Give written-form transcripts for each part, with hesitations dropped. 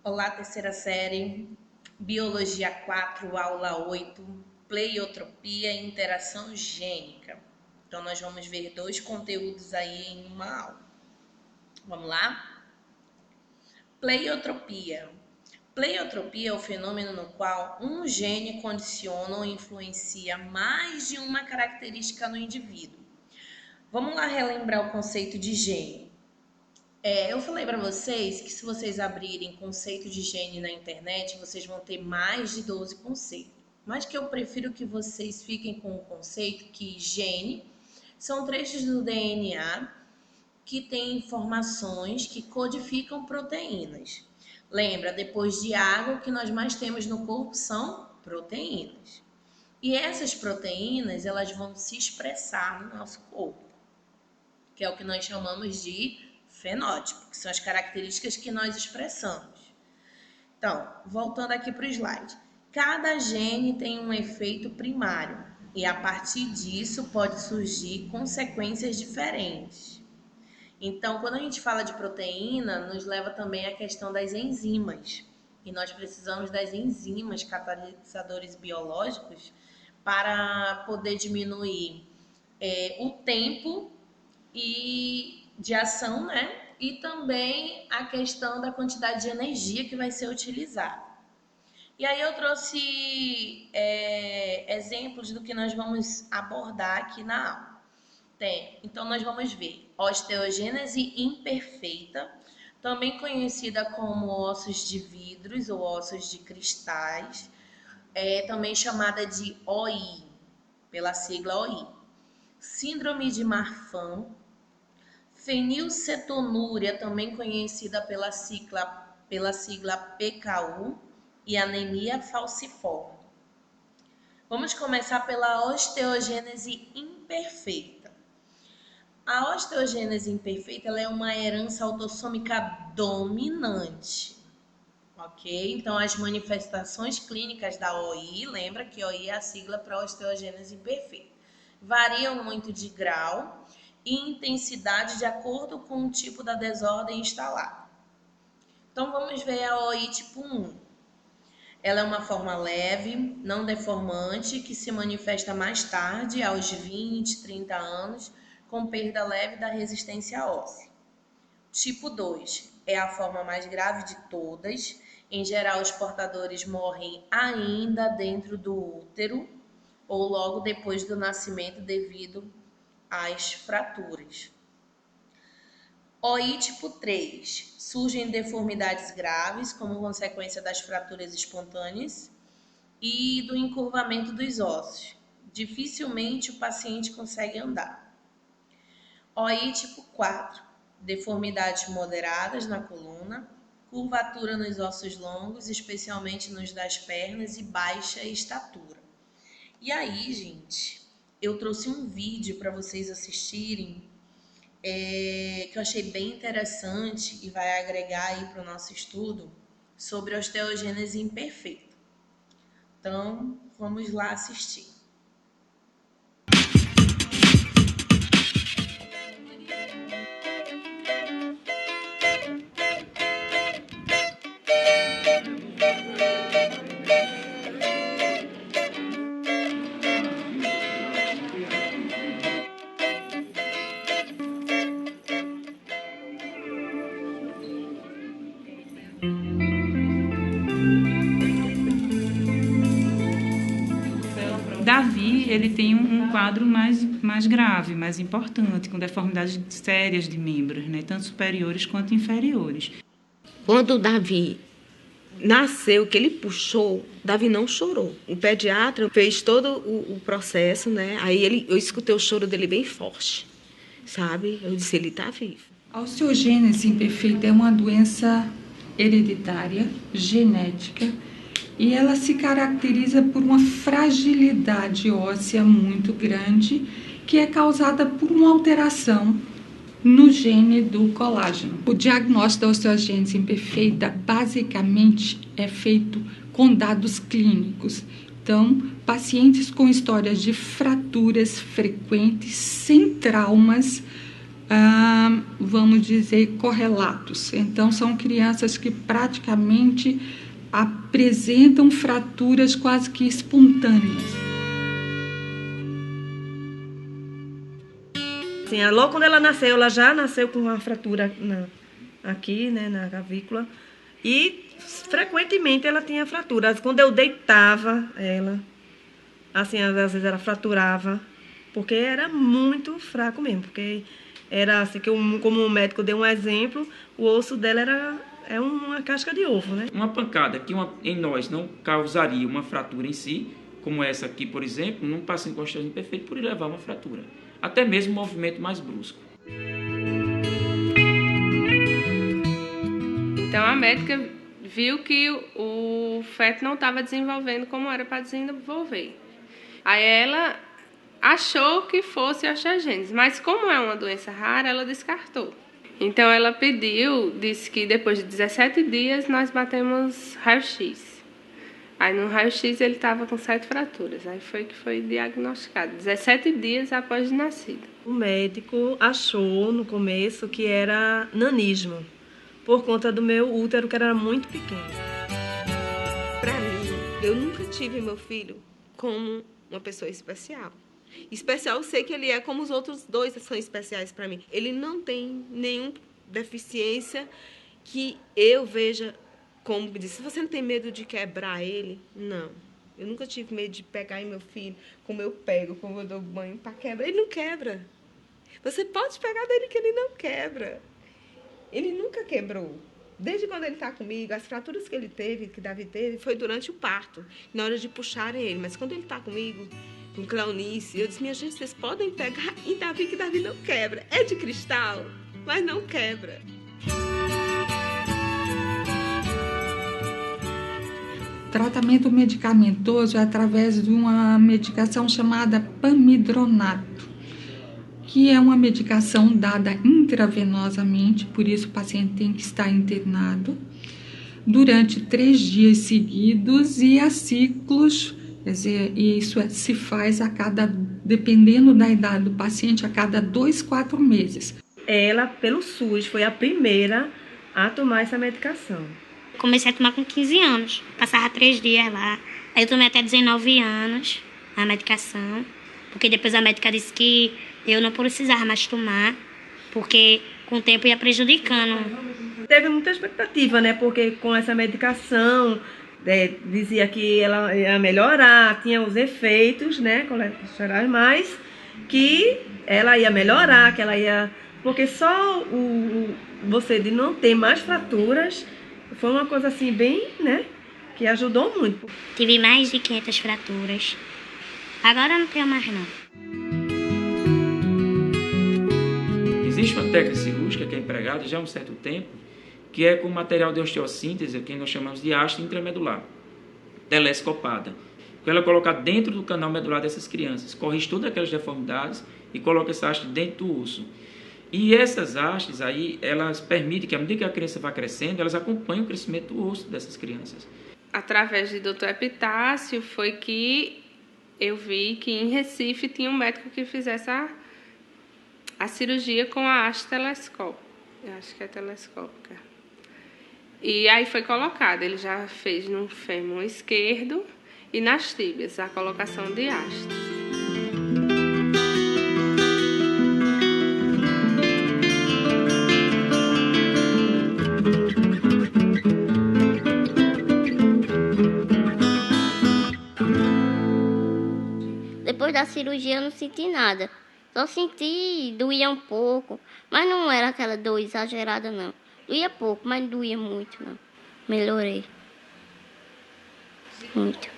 Olá, terceira série, Biologia 4, aula 8, Pleiotropia e Interação Gênica. Então, nós vamos ver dois conteúdos aí em uma aula. Vamos lá? Pleiotropia. Pleiotropia é o fenômeno no qual um gene condiciona ou influencia mais de uma característica no indivíduo. Vamos lá relembrar o conceito de gene. Eu falei para vocês que se vocês abrirem conceito de gene na internet, vocês vão ter mais de 12 conceitos. Mas que eu prefiro que vocês fiquem com o conceito que gene são trechos do DNA que têm informações que codificam proteínas. Lembra, depois de água, o que nós mais temos no corpo são proteínas. E essas proteínas, elas vão se expressar no nosso corpo, que é o que nós chamamos de fenótipo, que são as características que nós expressamos. Então, voltando aqui para o slide. Cada gene tem um efeito primário e a partir disso pode surgir consequências diferentes. Então, quando a gente fala de proteína, nos leva também à questão das enzimas. E nós precisamos das enzimas catalisadores biológicos para poder diminuir o tempo de ação, né? E também a questão da quantidade de energia que vai ser utilizada. E aí eu trouxe exemplos do que nós vamos abordar aqui na aula. Então nós vamos ver osteogênese imperfeita, também conhecida como ossos de vidros ou ossos de cristais, também chamada de OI, pela sigla OI. Síndrome de Marfan, fenilcetonúria, também conhecida pela sigla PKU, e anemia falciforme. Vamos começar pela osteogênese imperfeita. A osteogênese imperfeita ela é uma herança autossômica dominante, ok? Então, as manifestações clínicas da OI, lembra que OI é a sigla para osteogênese imperfeita, variam muito de grau e intensidade de acordo com o tipo da desordem instalada. Então, vamos ver a OI tipo 1. Ela é uma forma leve, não deformante, que se manifesta mais tarde, aos 20, 30 anos, com perda leve da resistência óssea. Tipo 2 é a forma mais grave de todas. Em geral, os portadores morrem ainda dentro do útero ou logo depois do nascimento devido às fraturas. OI tipo 3. Surgem deformidades graves como consequência das fraturas espontâneas e do encurvamento dos ossos. Dificilmente o paciente consegue andar. OI tipo 4. Deformidades moderadas na coluna, curvatura nos ossos longos, especialmente nos das pernas, e baixa estatura. E aí, gente, eu trouxe um vídeo para vocês assistirem que eu achei bem interessante e vai agregar aí para o nosso estudo sobre osteogênese imperfeita. Então, vamos lá assistir. Davi, ele tem um quadro mais grave, mais importante, com deformidades sérias de membros, né? Tanto superiores quanto inferiores. Quando Davi nasceu, que ele puxou, Davi não chorou. O pediatra fez todo o processo, né? Aí eu escutei o choro dele bem forte, sabe? Eu disse, ele está vivo. A osteogênese imperfeita é uma doença hereditária, genética, e ela se caracteriza por uma fragilidade óssea muito grande, que é causada por uma alteração no gene do colágeno. O diagnóstico da osteogênese imperfeita basicamente é feito com dados clínicos. Então, pacientes com histórias de fraturas frequentes, sem traumas, vamos dizer, correlatos. Então, são crianças que praticamente apresentam fraturas quase que espontâneas. Assim, logo quando ela nasceu, ela já nasceu com uma fratura aqui, né, na clavícula. E frequentemente ela tinha fraturas. Quando eu deitava ela, assim, às vezes ela fraturava, porque era muito fraco mesmo. Porque era assim, como o médico deu um exemplo, o osso dela é uma casca de ovo, né? Uma pancada que em nós não causaria uma fratura em si, como essa aqui, por exemplo, num paciente com osteose imperfeita, poderia levar a uma fratura. Até mesmo um movimento mais brusco. Então a médica viu que o feto não estava desenvolvendo como era para desenvolver. Aí ela achou que fosse osteogênese, mas como é uma doença rara, ela descartou. Então ela disse que depois de 17 dias nós batemos raio-x. Aí no raio-x ele estava com 7 fraturas, aí foi diagnosticado, 17 dias após de nascido. O médico achou no começo que era nanismo, por conta do meu útero, que era muito pequeno. Para mim, eu nunca tive meu filho como uma pessoa especial. Especial, eu sei que ele é como os outros dois são especiais para mim. Ele não tem nenhuma deficiência que eu veja como disse. Se você não tem medo de quebrar ele, não. Eu nunca tive medo de pegar em meu filho, como eu pego, como eu dou banho para quebrar. Ele não quebra. Você pode pegar dele que ele não quebra. Ele nunca quebrou. Desde quando ele está comigo, as fraturas que ele teve, que Davi teve, foi durante o parto, na hora de puxarem ele. Mas quando ele está comigo, com Cleonice, eu disse, minha gente, vocês podem pegar em Davi, que Davi não quebra. É de cristal, mas não quebra. Tratamento medicamentoso é através de uma medicação chamada pamidronato, que é uma medicação dada intravenosamente, por isso o paciente tem que estar internado durante 3 dias seguidos e a ciclos, quer dizer, isso se faz dependendo da idade do paciente, a cada 2-4 meses. Ela, pelo SUS, foi a primeira a tomar essa medicação. Comecei a tomar com 15 anos, passava 3 dias lá. Aí eu tomei até 19 anos a medicação, porque depois a médica disse que eu não precisava mais tomar, porque com o tempo ia prejudicando. Teve muita expectativa, né? Porque com essa medicação, dizia que ela ia melhorar, tinha os efeitos, né, colaterais, mas que ela ia melhorar, que ela ia... Porque só você de não ter mais fraturas foi uma coisa assim bem, né, que ajudou muito. Tive mais de 500 fraturas. Agora não tenho mais não. Existe uma técnica cirúrgica que é empregada já há um certo tempo, que é com material de osteossíntese, que nós chamamos de haste intramedular, telescopada. Ela é colocada dentro do canal medular dessas crianças, corrige todas aquelas deformidades e coloca essa haste dentro do osso. E essas hastes aí, elas permitem que, à medida que a criança vai crescendo, elas acompanhem o crescimento do osso dessas crianças. Através de Dr. Epitácio foi que eu vi que em Recife tinha um médico que fizesse a cirurgia com a haste telescópica. Eu acho que é telescópica. E aí foi colocado, ele já fez no fêmur esquerdo e nas tíbias a colocação de hastes. Depois da cirurgia eu não senti nada. Só senti, doía um pouco, mas não era aquela dor exagerada não. Doía pouco, mas não doía muito não. Melhorei. Muito.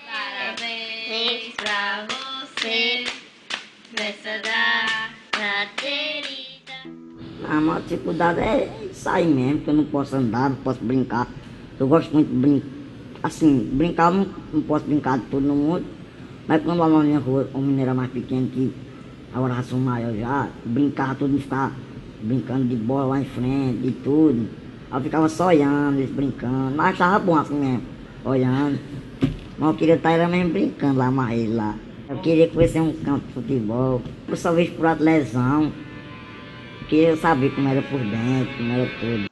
Parabéns pra você, nessa da carteirita. A maior dificuldade é sair mesmo, que eu não posso andar, não posso brincar. Eu gosto muito de brincar. Assim, brincar, não posso brincar de tudo no mundo. Mas quando lá na minha rua, o menino era mais pequeno, que agora sou maior já, brincava tudo e ficava brincando de bola lá em frente, de tudo. Aí eu ficava só olhando, eles brincando, mas achava bom assim mesmo, olhando. Mas eu queria estar era mesmo brincando lá, mais ele lá. Eu queria conhecer um campo de futebol, eu só vejo por lado lesão. porque eu sabia como era por dentro, como era tudo.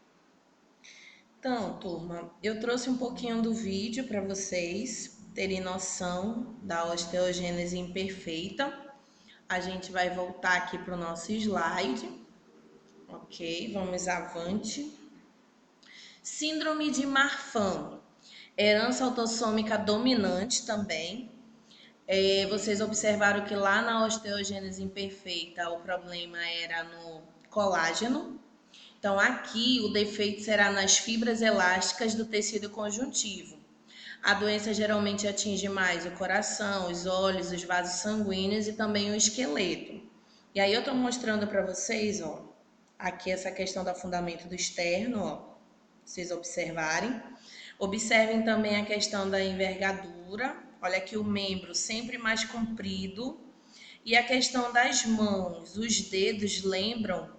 Então, turma, eu trouxe um pouquinho do vídeo para vocês terem noção da osteogênese imperfeita. A gente vai voltar aqui para o nosso slide, ok? Vamos avante. Síndrome de Marfan, herança autossômica dominante também. Vocês observaram que lá na osteogênese imperfeita o problema era no colágeno. Então, aqui o defeito será nas fibras elásticas do tecido conjuntivo. A doença geralmente atinge mais o coração, os olhos, os vasos sanguíneos e também o esqueleto. E aí eu estou mostrando para vocês, ó, aqui essa questão do afundamento do externo, ó, vocês observarem. Observem também a questão da envergadura. Olha aqui o membro sempre mais comprido. E a questão das mãos, os dedos lembram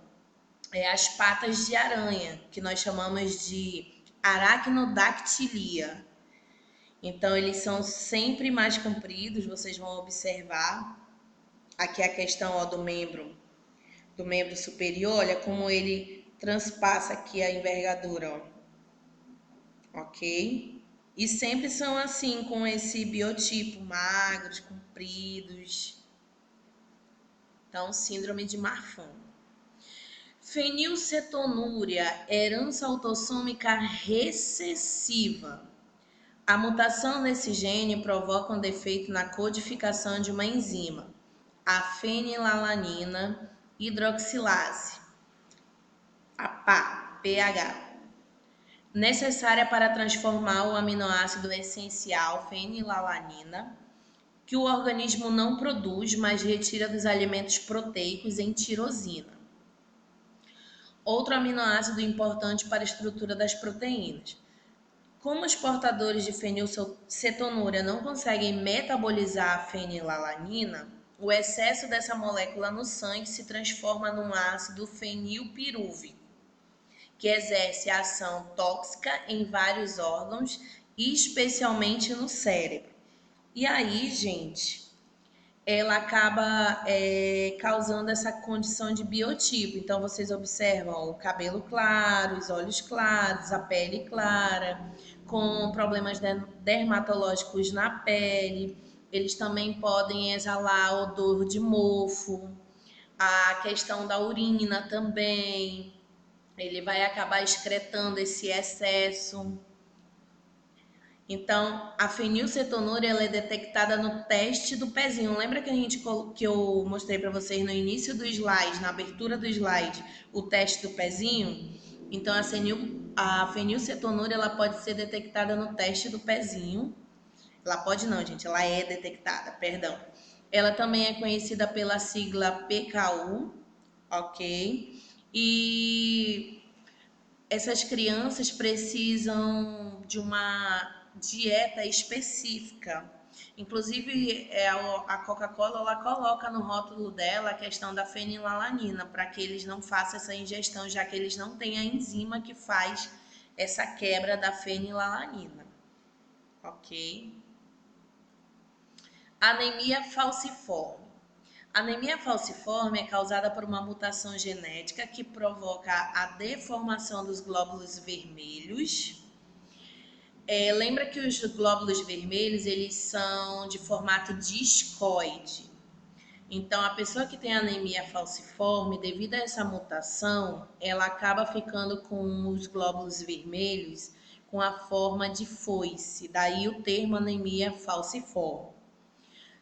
as patas de aranha, que nós chamamos de aracnodactilia. Então, eles são sempre mais compridos, vocês vão observar. Aqui a questão, ó, do membro superior, olha como ele transpassa aqui a envergadura, ó. Ok? E sempre são assim, com esse biotipo, magros, compridos. Então, síndrome de Marfan. Fenilcetonúria, herança autossômica recessiva. A mutação nesse gene provoca um defeito na codificação de uma enzima, a fenilalanina hidroxilase, a PAH, necessária para transformar o aminoácido essencial fenilalanina, que o organismo não produz, mas retira dos alimentos proteicos, em tirosina, outro aminoácido importante para a estrutura das proteínas. Como os portadores de fenilcetonúria não conseguem metabolizar a fenilalanina, o excesso dessa molécula no sangue se transforma num ácido fenilpirúvico, que exerce ação tóxica em vários órgãos, especialmente no cérebro. E aí, gente, ela acaba causando essa condição de biotipo. Então, vocês observam, ó, o cabelo claro, os olhos claros, a pele clara, com problemas dermatológicos na pele. Eles também podem exalar odor de mofo. A questão da urina também. Ele vai acabar excretando esse excesso. Então, a fenilcetonúria ela é detectada no teste do pezinho. Lembra que eu mostrei para vocês no início do slide, na abertura do slide, o teste do pezinho? Então, a fenilcetonúria ela pode ser detectada no teste do pezinho. Ela pode não, gente, ela é detectada, perdão. Ela também é conhecida pela sigla PKU, ok? E essas crianças precisam de uma dieta específica. Inclusive, a Coca-Cola ela coloca no rótulo dela a questão da fenilalanina, para que eles não façam essa ingestão, já que eles não têm a enzima que faz essa quebra da fenilalanina. Ok? Anemia falciforme. Anemia falciforme é causada por uma mutação genética que provoca a deformação dos glóbulos vermelhos. Lembra que os glóbulos vermelhos eles são de formato discoide. Então, a pessoa que tem anemia falciforme, devido a essa mutação, ela acaba ficando com os glóbulos vermelhos com a forma de foice. Daí o termo anemia falciforme.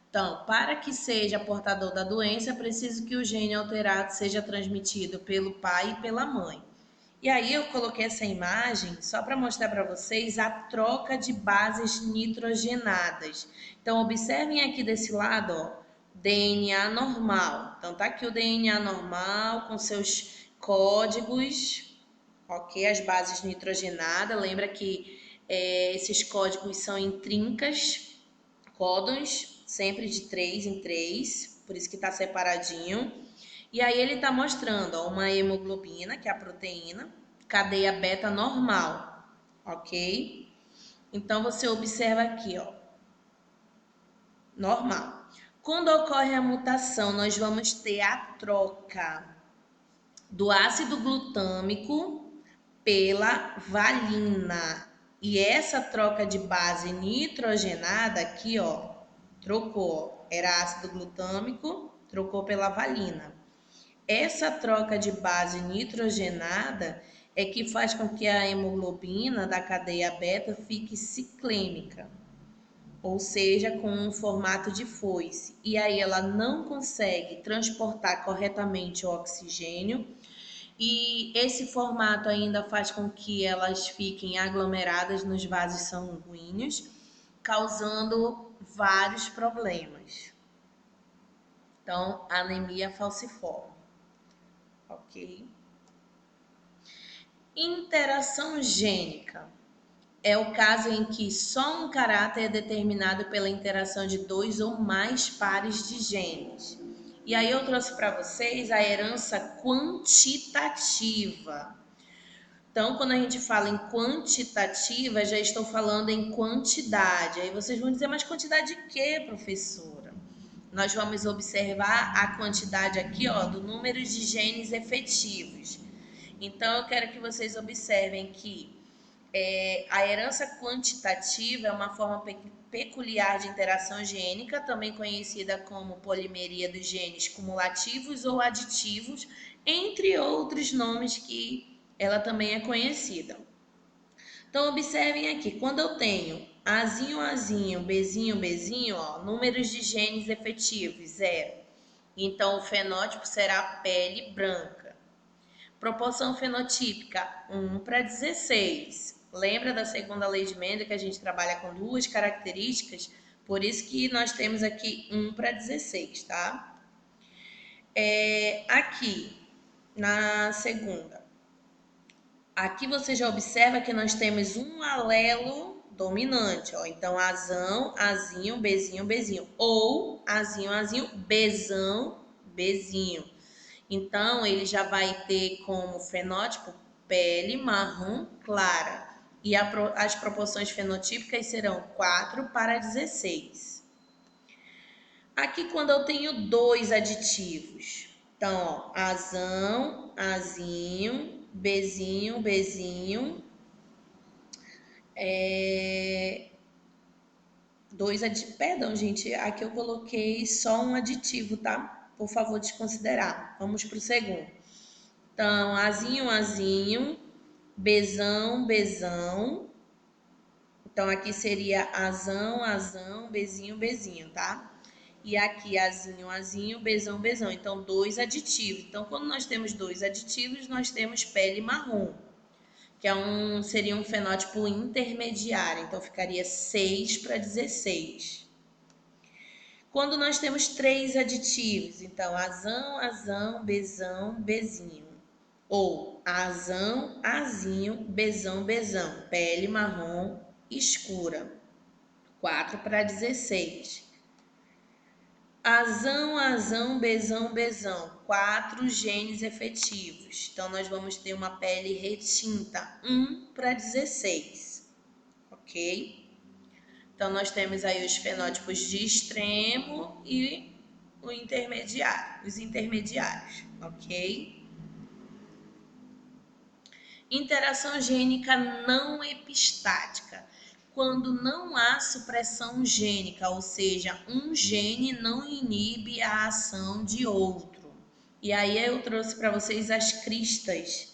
Então, para que seja portador da doença, é preciso que o gene alterado seja transmitido pelo pai e pela mãe. E aí eu coloquei essa imagem só para mostrar para vocês a troca de bases nitrogenadas. Então, observem aqui desse lado, ó, DNA normal. Então, tá aqui o DNA normal com seus códigos, ok? As bases nitrogenadas. Lembra que esses códigos são em trincas, códons, sempre de 3 em 3, por isso que está separadinho. E aí ele está mostrando, ó, uma hemoglobina, que é a proteína, cadeia beta normal, ok? Então, você observa aqui, ó, normal. Quando ocorre a mutação, nós vamos ter a troca do ácido glutâmico pela valina. E essa troca de base nitrogenada aqui, ó, trocou, era ácido glutâmico, trocou pela valina. Essa troca de base nitrogenada é que faz com que a hemoglobina da cadeia beta fique ciclêmica, ou seja, com um formato de foice. E aí ela não consegue transportar corretamente o oxigênio, e esse formato ainda faz com que elas fiquem aglomeradas nos vasos sanguíneos, causando vários problemas. Então, anemia falciforme. Ok? Interação gênica é o caso em que só um caráter é determinado pela interação de 2 ou mais pares de genes. E aí eu trouxe para vocês a herança quantitativa. Então, quando a gente fala em quantitativa, já estou falando em quantidade. Aí vocês vão dizer, mas quantidade de quê, professora? Nós vamos observar a quantidade aqui, ó, do número de genes efetivos. Então, eu quero que vocês observem que a herança quantitativa é uma forma peculiar de interação gênica, também conhecida como polimeria dos genes cumulativos ou aditivos, entre outros nomes que ela também é conhecida. Então, observem aqui, quando eu tenho Azinho, Azinho, Bzinho, Bzinho, ó, números de genes efetivos, 0. Então, o fenótipo será pele branca. Proporção fenotípica, 1:16. Lembra da segunda lei de Mendel que a gente trabalha com 2 características? Por isso que nós temos aqui 1:16, tá? Aqui, na segunda. Aqui você já observa que nós temos um alelo dominante, ó. Então, Azão, Azinho, Bzinho, Bzinho. Ou Azinho, Azinho, Bzão, Bzinho. Então, ele já vai ter como fenótipo pele marrom clara. E as proporções fenotípicas serão 4:16. Aqui, quando eu tenho 2 aditivos. Então, ó, Azão, Azinho, Bzinho, Bzinho. Perdão, gente, aqui eu coloquei só um aditivo, tá? Por favor, desconsiderar. Vamos para o segundo. Então, Azinho, Azinho, Bzão, Bzão. Então, aqui seria Azão, Azão, Bzinho, Bzinho, tá? E aqui Azinho, Azinho, Bzão, Bzão. Então, 2 aditivos. Então, quando nós temos 2 aditivos, nós temos pele marrom, que seria um fenótipo intermediário. Então, ficaria 6:16. Quando nós temos 3 aditivos, então, Azão, Azão, Bzão, Bzinho. Ou Azão, Azinho, Bzão, Bzão. Pele marrom escura. 4:16. Azão, Azão, Bzão, Bzão. 4 genes efetivos. Então, nós vamos ter uma pele retinta. 1:16. Ok? Então, nós temos aí os fenótipos de extremo e os intermediários. Ok? Interação gênica não epistática. Quando não há supressão gênica, ou seja, um gene não inibe a ação de outro. E aí eu trouxe para vocês as cristas.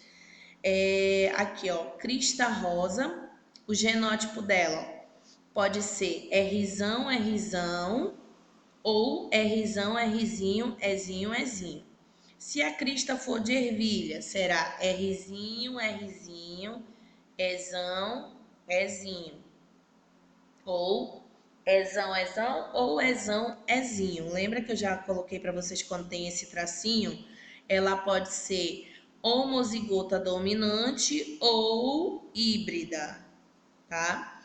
Aqui, ó, crista rosa, o genótipo dela pode ser Rzão, Rzão, ou Rzão, Rzinho, Ezinho, Ezinho. Se a crista for de ervilha, será Rzinho, Rzinho, Ezão, Ezinho. Ou Ezão, Ezão, ou Ezão, Ezinho. Lembra que eu já coloquei para vocês quando tem esse tracinho? Ela pode ser homozigota dominante ou híbrida, tá?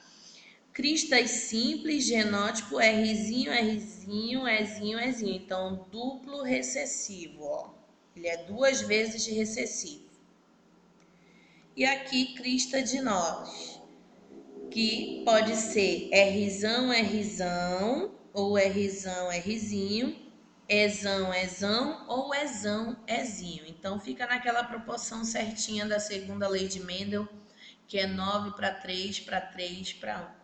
Cristas simples, genótipo Rzinho, Rzinho, Ezinho, Ezinho. Então, duplo recessivo, ó. Ele é 2 vezes de recessivo. E aqui, crista de nós, que pode ser Rzão, Rzão, ou Rzão, Rzinho, Ezão, ezão ou ezão, ezinho. Então fica naquela proporção certinha da segunda lei de Mendel, que é 9 para 3 para 3 para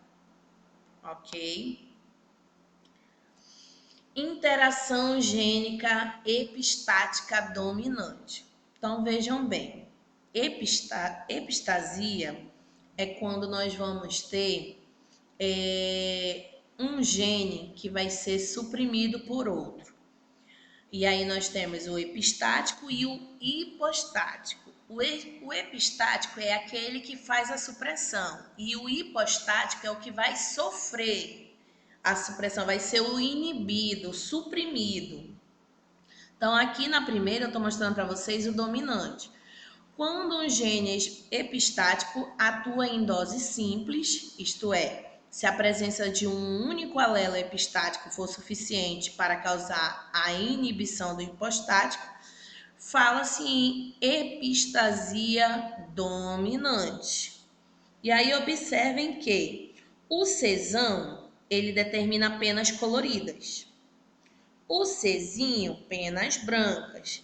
1. Ok? Interação gênica epistática dominante. Então vejam bem, epistasia é quando nós vamos ter um gene que vai ser suprimido por outro. E aí nós temos o epistático e o hipostático. O epistático é aquele que faz a supressão e o hipostático é o que vai sofrer a supressão, vai ser o inibido, o suprimido. Então aqui na primeira eu estou mostrando para vocês o dominante. Quando um gene epistático atua em dose simples, isto é, se a presença de um único alelo epistático for suficiente para causar a inibição do hipostático, fala-se em epistasia dominante. E aí observem que o Czão, ele determina penas coloridas. O Czinho, penas brancas.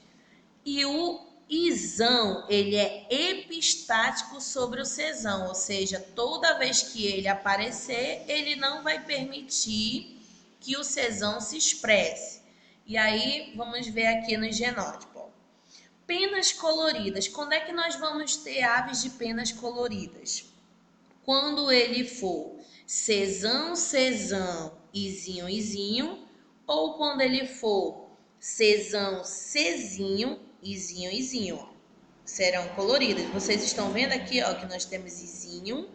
E o Izão, ele é epistático sobre o Czão, ou seja, toda vez que ele aparecer, ele não vai permitir que o Czão se expresse. E aí, vamos ver aqui no genótipo. Penas coloridas. Quando é que nós vamos ter aves de penas coloridas? Quando ele for Czão, Czão, Izinho, Izinho, ou quando ele for Czão, Czinho, Izinho, Izinho, ó, serão coloridas. Vocês estão vendo aqui, ó, que nós temos Izinho.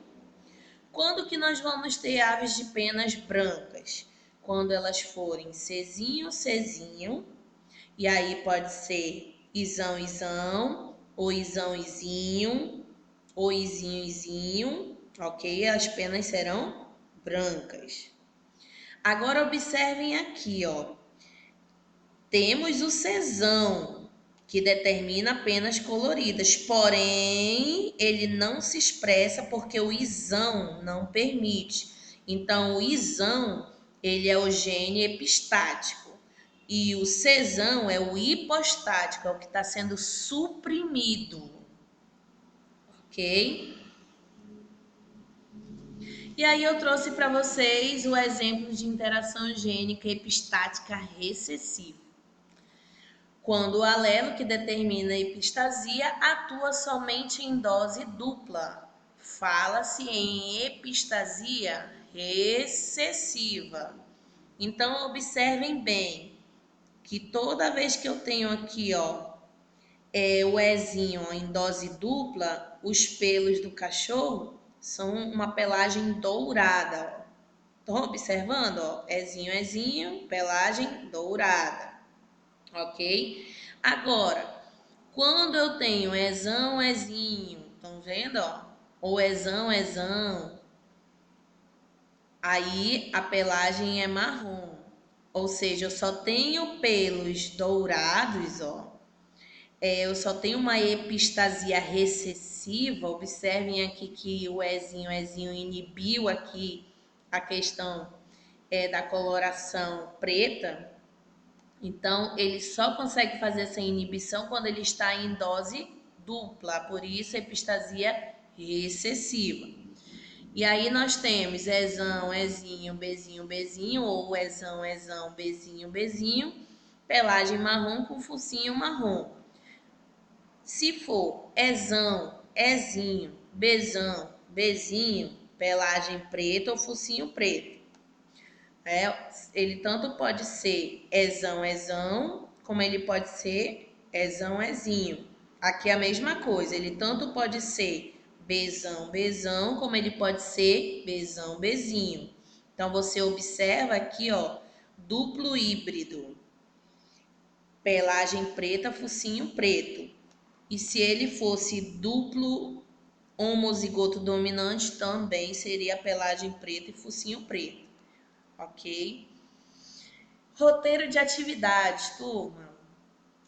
Quando que nós vamos ter aves de penas brancas? Quando elas forem Czinho, Czinho, e aí pode ser Izão, Izão, ou Izão, Izinho, ou Izinho, Izinho, ok? As penas serão brancas. Agora observem aqui, ó. Temos o Czão, que determina penas coloridas, porém ele não se expressa porque o Izão não permite. Então o Izão, ele é o gene epistático e o Czão é o hipostático, é o que está sendo suprimido, ok? E aí eu trouxe para vocês o exemplo de interação gênica epistática recessiva. Quando o alelo que determina a epistasia atua somente em dose dupla, fala-se em epistasia recessiva. Então, observem bem que toda vez que eu tenho aqui, ó, o Ezinho em dose dupla, os pelos do cachorro são uma pelagem dourada, ó. Estão observando, ó? Ezinho, Ezinho, pelagem dourada. Ok? Agora, quando eu tenho Ezão, Ezinho, estão vendo, ó? Ou Ezão, Ezão, aí a pelagem é marrom. Ou seja, eu só tenho pelos dourados, ó. Eu só tenho uma epistasia recessiva. Observem aqui que o Ezinho inibiu aqui a questão da coloração preta. Então, ele só consegue fazer essa inibição quando ele está em dose dupla, por isso a epistasia recessiva. E aí nós temos Ezão, Ezinho, Bezinho, Bezinho, ou Ezão, Ezão, Bezinho, Bezinho, pelagem marrom com focinho marrom. Se for Ezão, Ezinho, Bezão, Bezinho, pelagem preta ou focinho preto. Ele tanto pode ser Ezão, Ezão, como ele pode ser Ezão, Ezinho. Aqui é a mesma coisa, ele tanto pode ser Bezão, Bezão, como ele pode ser Bezão, Bezinho. Então, você observa aqui, ó, duplo híbrido. Pelagem preta, focinho preto. E se ele fosse duplo homozigoto dominante, também seria pelagem preta e focinho preto. Ok? Roteiro de atividades, turma.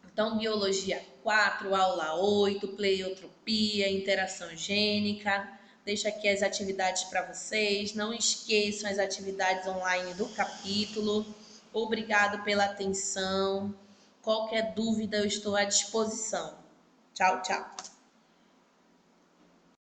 Então, Biologia 4, aula 8, Pleiotropia, interação gênica. Deixo aqui as atividades para vocês. Não esqueçam as atividades online do capítulo. Obrigado pela atenção. Qualquer dúvida, eu estou à disposição. Tchau, tchau.